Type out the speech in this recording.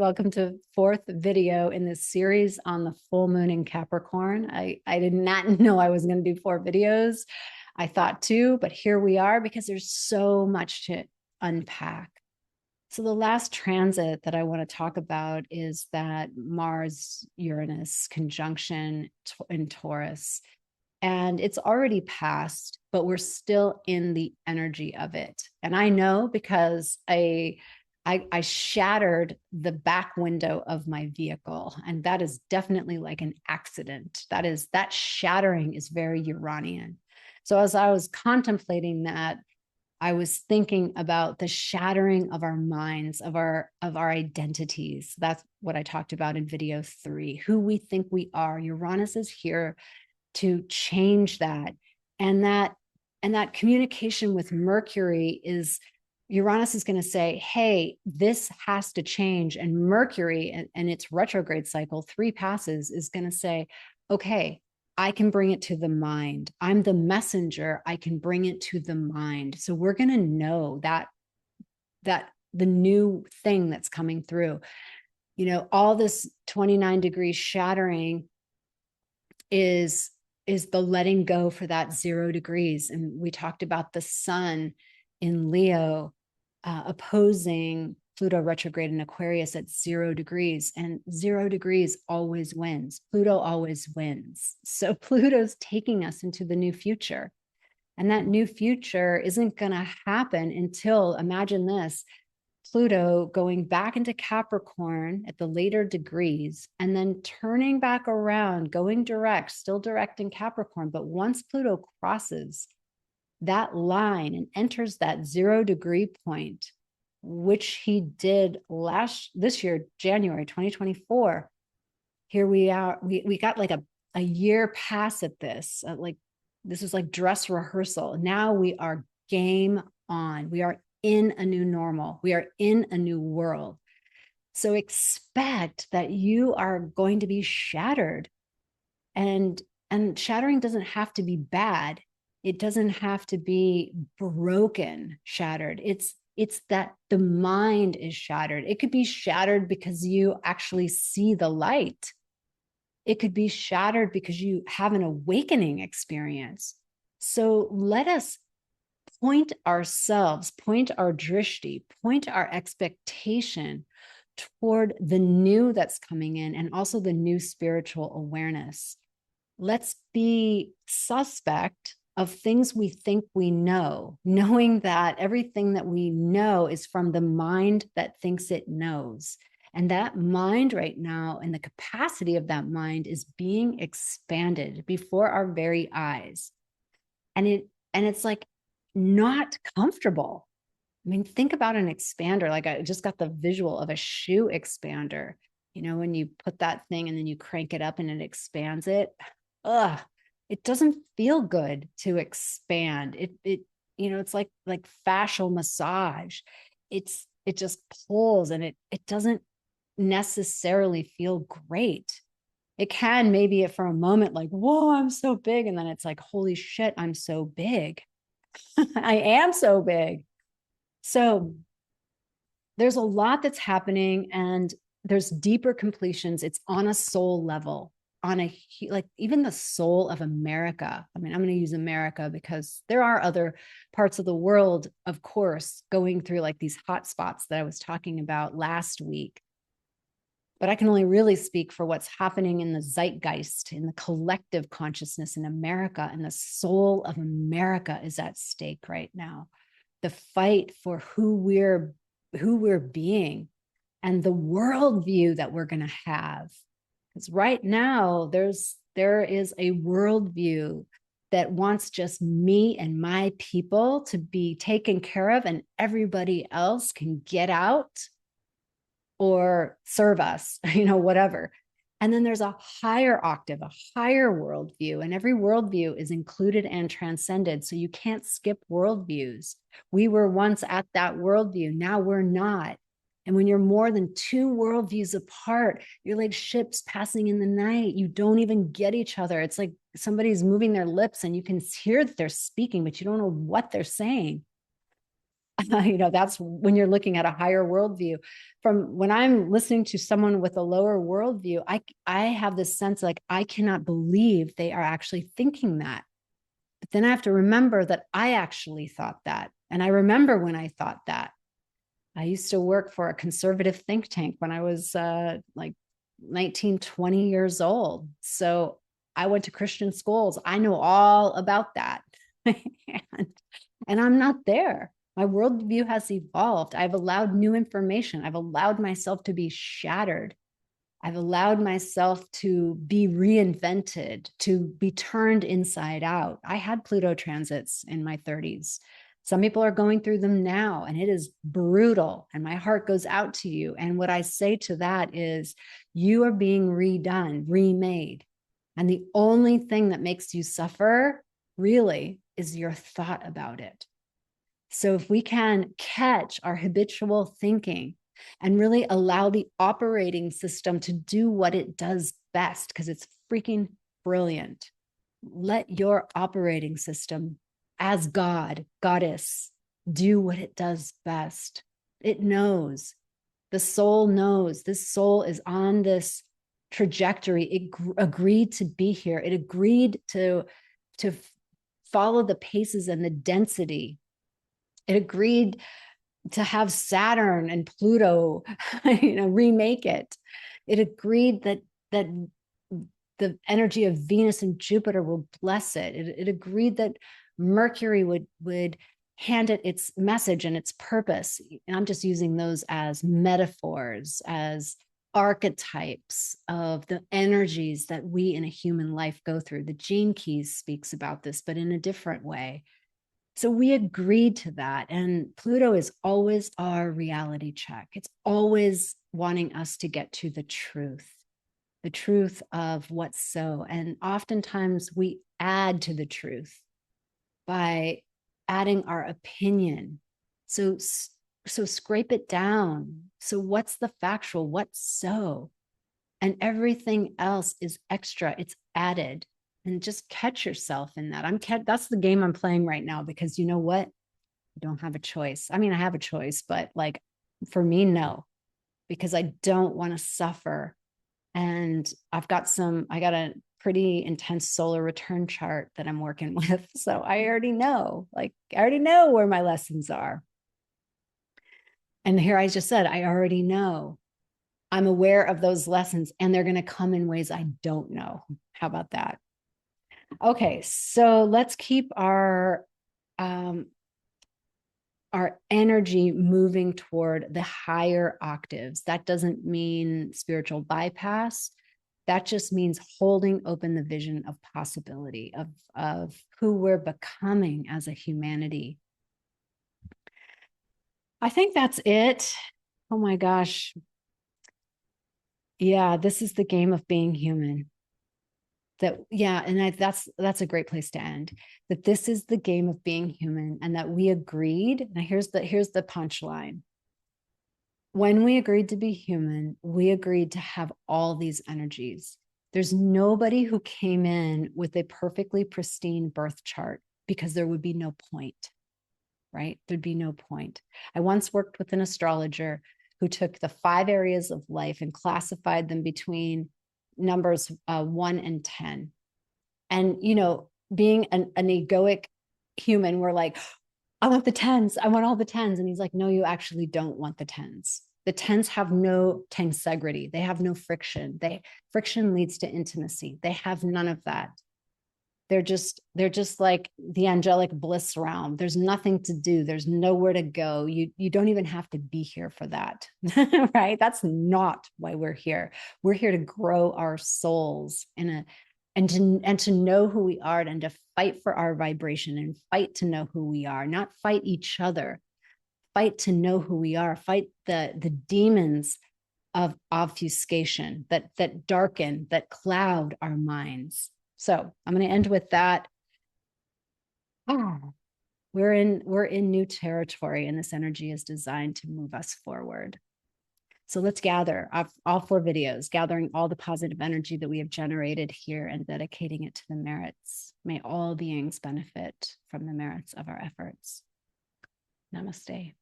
Welcome to fourth video in this series on the full moon in Capricorn. I did not know I was going to do 4 videos. I thought 2, but here we are because there's so much to unpack. So the last transit that I want to talk about is that Mars-Uranus conjunction in Taurus. And it's already passed, but we're still in the energy of it. And I know because I shattered the back window of my vehicle, and that is definitely like an accident. That shattering is very Uranian. So as I was contemplating that, I was thinking about the shattering of our minds, of our identities. That's what I talked about in video 3, who we think we are. Uranus is here to change that. And that communication with Mercury is, Uranus is going to say, hey, this has to change. And Mercury and its retrograde cycle, 3 passes, is going to say, okay, I can bring it to the mind. I'm the messenger. I can bring it to the mind. So we're going to know that the new thing that's coming through, all this 29 degree shattering is the letting go for that 0 degrees. And we talked about the sun in Leo opposing Pluto retrograde in Aquarius at 0 degrees, and 0 degrees always wins. Pluto always wins. So Pluto's taking us into the new future. And that new future isn't going to happen until, imagine this, Pluto going back into Capricorn at the later degrees and then turning back around, going direct, still direct in Capricorn. But once Pluto crosses that line and enters that 0 degree point, which he did this year, January 2024, here we are. We got like a year pass at this. This was like dress rehearsal. Now we are game on. We are in a new normal. We are in a new world. So expect that you are going to be shattered. And shattering doesn't have to be bad. It doesn't have to be broken, shattered. It's that the mind is shattered. It could be shattered because you actually see the light. It could be shattered because you have an awakening experience. So let us point ourselves, point our drishti, point our expectation toward the new that's coming in, and also the new spiritual awareness. Let's be suspect of things we think we know, knowing that everything that we know is from the mind that thinks it knows. And that mind right now, and the capacity of that mind, is being expanded before our very eyes. And it's like not comfortable. I mean, think about an expander. Like, I just got the visual of a shoe expander. When you put that thing and then you crank it up and it expands it. It doesn't feel good to expand. It's like fascial massage. It just pulls, and it doesn't necessarily feel great. It can maybe for a moment, like, whoa, I'm so big. And then it's like, holy shit, I'm so big. I am so big. So there's a lot that's happening, and there's deeper completions. It's on a soul level, even the soul of America. I mean, I'm going to use America because there are other parts of the world, of course, going through like these hot spots that I was talking about last week. But I can only really speak for what's happening in the zeitgeist, in the collective consciousness in America, and the soul of America is at stake right now. The fight for who we're being and the worldview that we're going to have. Because right now there is a worldview that wants just me and my people to be taken care of, and everybody else can get out or serve us, whatever. And then there's a higher octave, a higher worldview, and every worldview is included and transcended. So you can't skip worldviews. We were once at that worldview. Now we're not. And when you're more than 2 worldviews apart, you're like ships passing in the night. You don't even get each other. It's like somebody's moving their lips and you can hear that they're speaking, but you don't know what they're saying. That's when you're looking at a higher worldview. From when I'm listening to someone with a lower worldview, I have this sense like, I cannot believe they are actually thinking that. But then I have to remember that I actually thought that. And I remember when I thought that. I used to work for a conservative think tank when I was like 19, 20 years old. So I went to Christian schools. I know all about that. and I'm not there. My worldview has evolved. I've allowed new information. I've allowed myself to be shattered. I've allowed myself to be reinvented, to be turned inside out. I had Pluto transits in my 30s. Some people are going through them now, and it is brutal. And my heart goes out to you. And what I say to that is, you are being redone, remade. And the only thing that makes you suffer really is your thought about it. So if we can catch our habitual thinking and really allow the operating system to do what it does best, because it's freaking brilliant. Let your operating system as God, goddess, do what it does best. It knows. The soul knows. This soul is on this trajectory. It agreed to be here. It agreed to follow the paces and the density. It agreed to have Saturn and Pluto, remake it. It agreed that the energy of Venus and Jupiter will bless it. It agreed that Mercury would hand it its message and its purpose. And I'm just using those as metaphors, as archetypes of the energies that we in a human life go through. The Gene Keys speaks about this, but in a different way. So we agreed to that. And Pluto is always our reality check. It's always wanting us to get to the truth of what's so. And oftentimes we add to the truth by adding our opinion. So scrape it down. So what's the factual? What's so? And everything else is extra. It's added. And just catch yourself in that. That's the game I'm playing right now, because you know what? I don't have a choice. I mean, I have a choice, but like for me, no, because I don't want to suffer. And I got a pretty intense solar return chart that I'm working with. So I already know where my lessons are. And here I just said, I already know. I'm aware of those lessons, and they're going to come in ways I don't know. How about that? Okay, so let's keep our energy moving toward the higher octaves. That doesn't mean spiritual bypass. That just means holding open the vision of possibility, of who we're becoming as a humanity. I think that's it. Oh my gosh. Yeah, this is the game of being human. That's a great place to end. That this is the game of being human, and that we agreed. Now here's the punchline. When we agreed to be human, we agreed to have all these energies. There's nobody who came in with a perfectly pristine birth chart, because there would be no point, right? There'd be no point. I once worked with an astrologer who took the 5 areas of life and classified them between numbers 1 and 10. And, being an egoic human, we're like, I want the 10s. I want all the 10s. And he's like, no, you actually don't want the 10s. The 10s have no tensegrity. They have no friction. Friction leads to intimacy. They have none of that. They're just like the angelic bliss realm. There's nothing to do. There's nowhere to go. You don't even have to be here for that, right? That's not why we're here. We're here to grow our souls and to know who we are, and to fight for our vibration, and fight to know who we are, not fight each other. Fight to know who we are. Fight the demons of obfuscation that darken, that cloud our minds. So I'm going to end with that. We're in new territory, and this energy is designed to move us forward. So let's gather all 4 videos, gathering all the positive energy that we have generated here and dedicating it to the merits. May all beings benefit from the merits of our efforts. Namaste.